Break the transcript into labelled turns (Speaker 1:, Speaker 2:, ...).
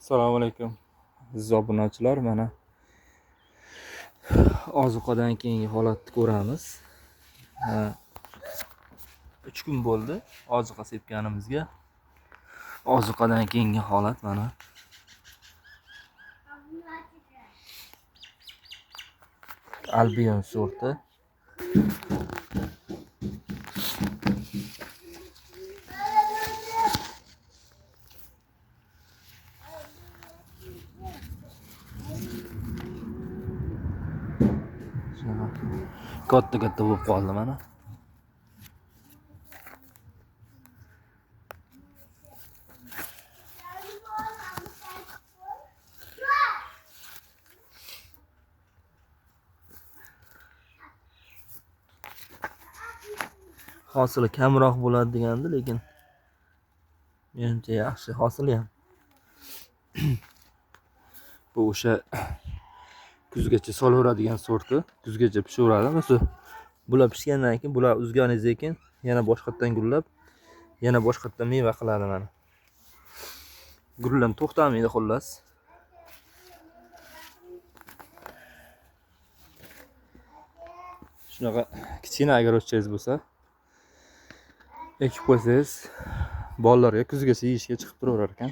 Speaker 1: Assalomu alaykum. Aziz obunachilar, mana ozuqadan keyingi holatni ko'ramiz. 3 kun bo'ldi ozuqa sepganimizga. Ozuqadan keyingi holat mana. Albion sorti. Katta bo'lib qoldi mana. Hosili kamroq bo'ladi degandi, lekin menimcha yaxshi hosil ham. Bu o'sha kuzgacha solaveradigan sorti, kuzgacha pishaveradi. Mana bular pishgandan keyin, bular uzganingizdan keyin yana boshqatdan gullab, yana boshqatdan meva qiladi mana. Gullam to'xtamaydi xullas. Shunaqa kichkina огородчangiz bo'lsa, ekib qo'ysangiz, bolalarga kuzgacha yeyishga chiqib turaverar ekan.